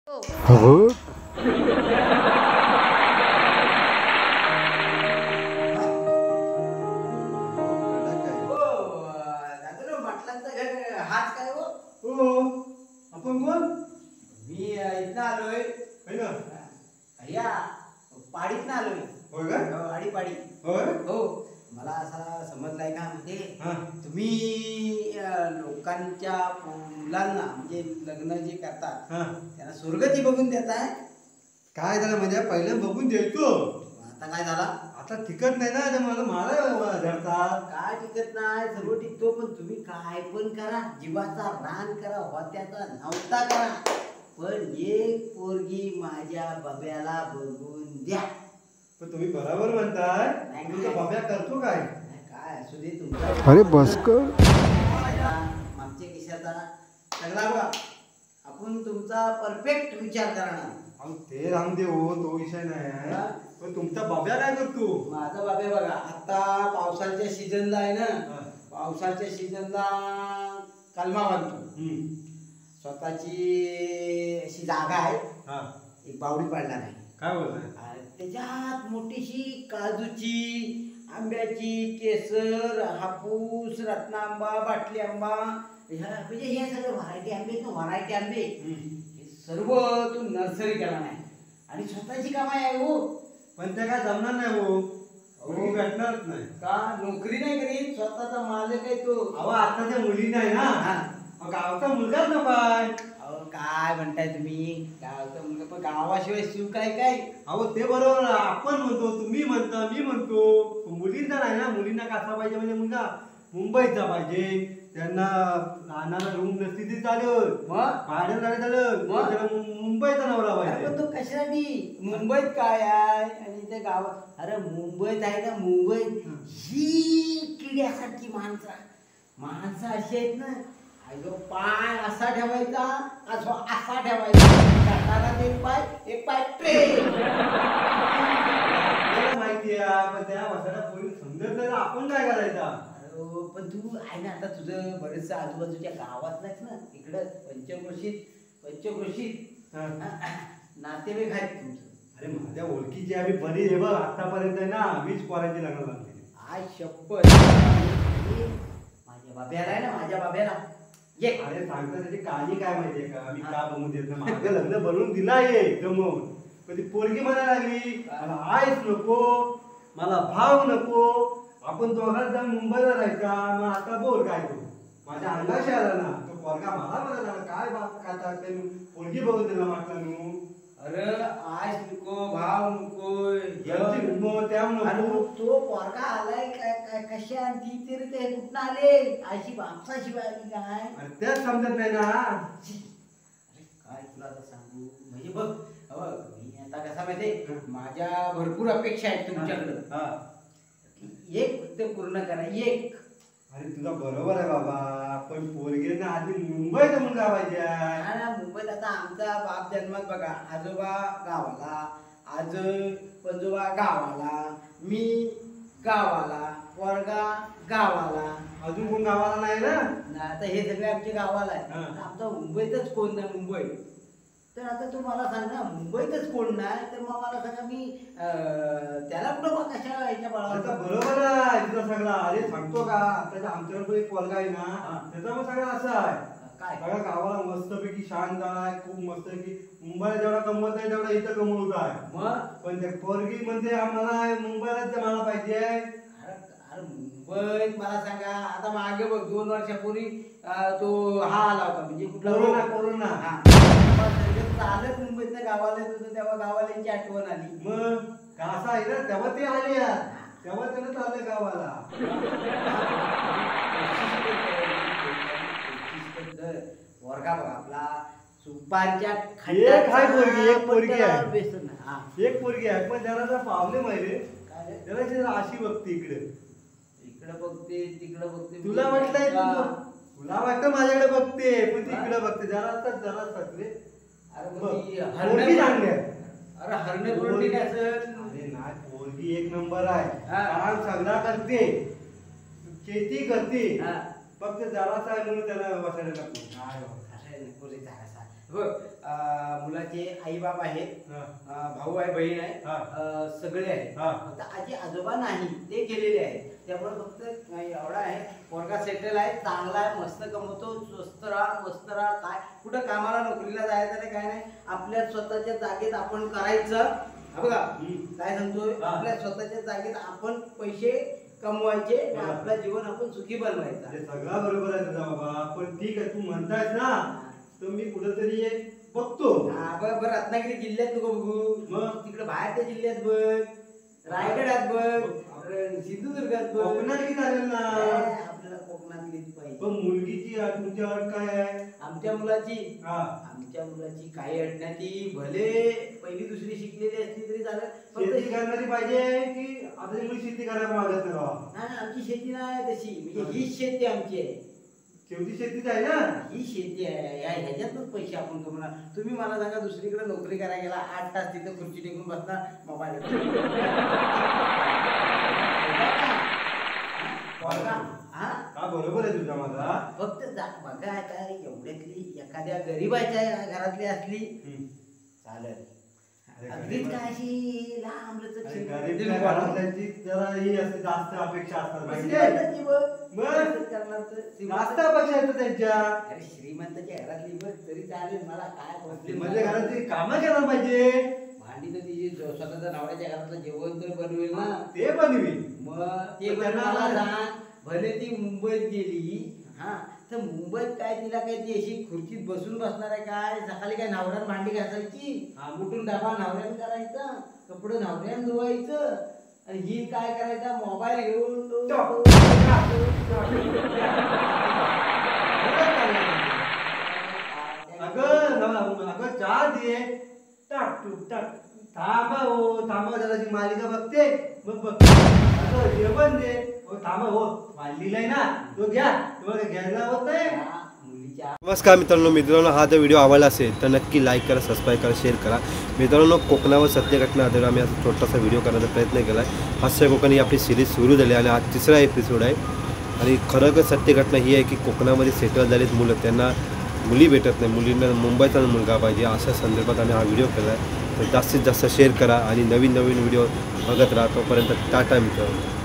हो हाच काय हो? आपण कोण? मी इथं आलोय या पाडीत आलोय. होय का? आडीपाडी. होय हो मला असा समजलाय का म्हणजे हा. तुम्ही लोकांच्या मुलांना म्हणजे लग्न जे करतात हा. त्यांना स्वर्गती बघून देताय. काय झालं म्हणजे पहिलं बघून द्यायचो. आता काय झाला? आता टिकत नाही ना ते मला धरतात. काय टिकत नाही सर्व टिकतो पण तुम्ही काय पण करा जीवाचा रान करा होत्याचा नव्हता करा पण एक पोरगी माझ्या बब्याला बघून द्या. पण तुम्ही बरोबर म्हणताय. नाही, तुमचा नाही. बाब्या करतो काय? काय असू दे तुमचा अरे बस कर. मागच्या किशाचा सगळा बघा आपण तुमचा परफेक्ट विचार करणार. अहो ते राहून दे हो तो विषय नाही हा? पण तुमचा बाब्या काय करतो? माझा बाबे बघा आता पावसाच्या सीझनला आहे ना हा. पावसाच्या सीझनला कलमा बांधतो. स्वतःची अशी जागा आहे हा. एक बावडी पाडणार आहे. काय बोलताय? आणि त्याच्यात मोठीशी काजूची आंब्याची केसर हापूस रत्नांबा बाटली आंबा म्हणजे हे सगळे व्हरायटी आंबे ना व्हरायटी आंबे हे सर्व तू नर्सरी केला नाही आणि स्वतःची कामाई आहे हो. पण ते काय जमणार नाही हो. मुलगी भेटणारच नाही. का नोकरी नाही करीत स्वतःचा मालक आहे तो. अहो आताच्या मुली नाही ना. हा. अहो, गावचा मुलगाच नको आहे. अहो काय म्हणताय तुम्ही गावचा मुलगा पण गावाशिवाय शिव काय काय. अहो ते बरोबर आपण म्हणतो तुम्ही म्हणता मी म्हणतो मुलींचा नाही ना. मुलींना कसा पाहिजे म्हणजे मुलगा मुंबईचा पाहिजे. त्यांना राहणारा रूम नसती ती चालेल. मग भाडं झालं झालं मग? त्याला मुंबईचा नवरा अरे पाहिजे. पण तो कशासाठी मुंबईत काय आहे आणि ते गावात अरे मुंबईत आहे का मुंबईत ही किड्यासारखी माणसं अशी आहेत ना अगं पाय असा ठेवायचा असा ठेवायचा हाताला एक पाय ट्रेन. आपल्याला माहिती आहे पण त्या वसाला पोरी समजत नाही तर आपण काय करायचा? अरे पण तू आहे ना आता तुझं बरेचसं आजूबाजूच्या गावात नाहीच ना इकडं पंचक्रोशीत नातेवाईक आहेत तुमचं. अरे माझ्या ओळखीची आम्ही बरी आहे बघ आतापर्यंत आहे ना 20 पोरांची लग्न लागली. आय शपथ माझ्या बाब्याला आहे ना माझ्या बाब्याला ये. अरे सांगता त्याची कहाणी काय माहितीये का? मी का बनवून देत नाही माझं लग्न बनवून दिला ये जमवून कधी पोरगी म्हणायला लागली मला आईच नको मला भाव नको आपण दोघात जाऊन मुंबईला राहायचा. मग आता बोल काय तू माझ्या अंगाशी आला ना तो पोरगा मला म्हणाला काय बाप काय टाकते पोरगी बघून दिला म्हटलं नू. अरे आय नको भाव नको यांची नको त्या नको. तो पोरगा आलाय काय काय कशा ती तरी ते कुठं आले अशी बापसाशिवाय आली काय. अरे तेच समजत नाही ना. अरे काय तुला आता सांगू म्हणजे बघ मी आता कसा माहितीये माझ्या भरपूर अपेक्षा आहेत तुमच्याकडं. हा. एक फक्त पूर्ण करा एक. अरे तुझा बरोबर आहे बाबा पण पोरगीला आधी मुंबईचा मुलगा पाहिजे. ना मुंबईत आता आमचा बाप जन्मात बघा आजोबा गावाला आज पंजोबा गावाला मी गावाला पोरगा गावाला अजून कोण गावाला नाही ना. आता हे सगळे आमच्या गावाला आहे. हा. आमचा मुंबईतच कोण नाही मुंबई तर आता तू मला सांग ना मुंबईतच कोण नाही तर मग मला सांगा मी त्याला कुठं बघ कशा याच्या आता बाळा. बरोबर आहे तुझा सगळा. अरे सांगतो का त्याचा आमच्याकडे एक पोरगा आहे ना त्याचा मग सगळं असं आहे काय सगळ्या गावाला मस्तपैकी शांत आहे खूप मस्तपैकी मुंबईला जेवढा कमवत आहे तेवढा इथं कमवत आहे. मग पण ते पोरगी म्हणते आम्हाला मुंबईलाच जमायला पाहिजे. अरे मुंबईत मला सांगा आता मागे बघ 2 वर्षापूर्वी तो हा आला होता म्हणजे कुठला कोरोना कोरोना. हा. चालत मुंबईतल्या गावाला येत होतं तेव्हा गावाला यांची आठवण आली. मग का असं आहे ना तेव्हा ते आले यार तेव्हा त्यानं चाललं गावाला. वर्गा बघा आपला सुपारीच्या एक आहे पोरगी, एक पोरगी आहे. बेसन हा एक पोरगी आहे पण त्याला जर प्रॉब्लेम आहे रे काय रे? त्याला जरा अशी बघते इकडे. इकडं बघते तिकडं बघते तुला वाटलंय का? तुला वाटतं माझ्याकडे बघते पण ती इकडे बघते जरा रे. अरे बघ, मग ती पोरगी चांगली आहे. अरे हरणे पोरगी काय असेल? अरे नाही पोरगी एक नंबर आहे. हा. काम सगळा करते शेती करते हा. फक्त जरासा आहे म्हणून त्याला बसायला लागतो. अरे नको रे जरासा. बघ मुलाचे आई बाप आहेत, हा. भाऊ आहे, बहीण आहे, हा. सगळे आहेत. हा. फक्त आजी आजोबा नाही, ते गेलेले आहेत. त्यामुळे फक्त एवढा आहे, पोरगा सेटल आहे, चांगला आहे, मस्त कमवतो, स्वस्त राहा, मस्त राहा. काय कुठं कामाला नोकरीला जायचं नाही, काय नाही, आपल्या स्वतःच्या जागेत आपण करायचं. हा बघा काय सांगतोय, आपल्या स्वतःच्या जागेत आपण पैसे कमवायचे आणि आपलं जीवन आपण सुखी बनवायचं. अरे सगळा बरोबर आहे तुझा बाबा, पण ठीक आहे, तू म्हणतायस ना, तर मी कुठेतरी एक बघतो. बरं रत्नागिरी जिल्ह्यात नको बघू, मग तिकडे बाहेरच्या जिल्ह्यात बघ, रायगडात बघ, सिंधुदुर्गात बघ. कोकणातली चालेल ना, आपल्याला कोकणातलीच पाहिजे. पण मुलगीची तुमची अट काय आहे? आमच्या मुलाची हा. आमच्या मुलाची काही अट नाही, ती भले पहिली दुसरी शिकलेली असली तरी चालेल, शेती फक्त करणारी पाहिजे की आता मुली शेती करायला मागत नाही बाबा? नाही, आमची शेती नाही तशी, म्हणजे हीच शेती आमची आहे. शेवटी शेतीच आहे ना, ही शेती आहे, ह्याच्यातच पैसे आपण कमवणार. तुम्ही मला सांगा, दुसरीकडे नोकरी करायला गेला, 8 तास तिथं खुर्ची टेकून बसणार, मोबाईल हा बरोबर आहे तुझा माझा. फक्त बघा आता एवढ्यातली एखाद्या गरीबाच्या घरातली असली चालेल, अगदीच काय अशी लांब लचक गरीब शिल्लक घरातल्यांची जरा ही असते, जास्त अपेक्षा असतात माहिती आहे? श्रीमंताची बघ, बरं. करणार तर जास्त अपेक्षा आहेत त्यांच्या. अरे श्रीमंताच्या घरातली बघ तरी चालेल, मला काय problem म्हणजे नाही. घरात कामं केलं पाहिजे, भांडी तर तिची स्वतःच्या नवऱ्याच्या घरातलं जेवण तर बनवेल ना, ते बनवी. मग ते पण त्यांना मला मला- सांग, भले ती मुंबईत गेली, हा, तर मुंबईत काय तिला काय ती अशी खुर्चीत बसून बसणार आहे काय? सकाळी काय नवऱ्यानं भांडी घासायची, उठून डबा नवऱ्यानं करायचा, कपडे नवऱ्यानं धुवायचं, आणि ही काय करायचा, मोबाईल घेऊन अगं चहा दे, टाक तू टाक. थांबा हो, थांबा, जराशी मालिका बघते, मग बघ. अगं जेवण दे. हो थांबा हो, मालिला आहे ना, तो घ्या, तुम्हाला घ्यायला होत नाही. मुलीच्या नमस्कार मित्रांनो, हा जर व्हिडिओ आवडला असेल तर नक्की लाईक करा, सबस्क्राईब करा, शेअर करा. मित्रांनो, कोकणावर सत्य घटना आधारित आम्ही असा छोटासा व्हिडिओ करण्याचा प्रयत्न केला आहे. हास्य कोकण ही आपली सिरीज सुरू झाली आणि हा 3रा एपिसोड आहे. आणि खरं सत्य घटना ही आहे की कोकणामध्ये सेटल झालेत मुलं, त्यांना मुली भेटत नाही, मुलींना मुंबईचा मुलगा पाहिजे, अशा संदर्भात आम्ही हा व्हिडिओ केला आहे. तर जास्तीत जास्त शेअर करा आणि नवीन व्हिडिओ बघत राहा. तोपर्यंत टाटा मित्रांनो.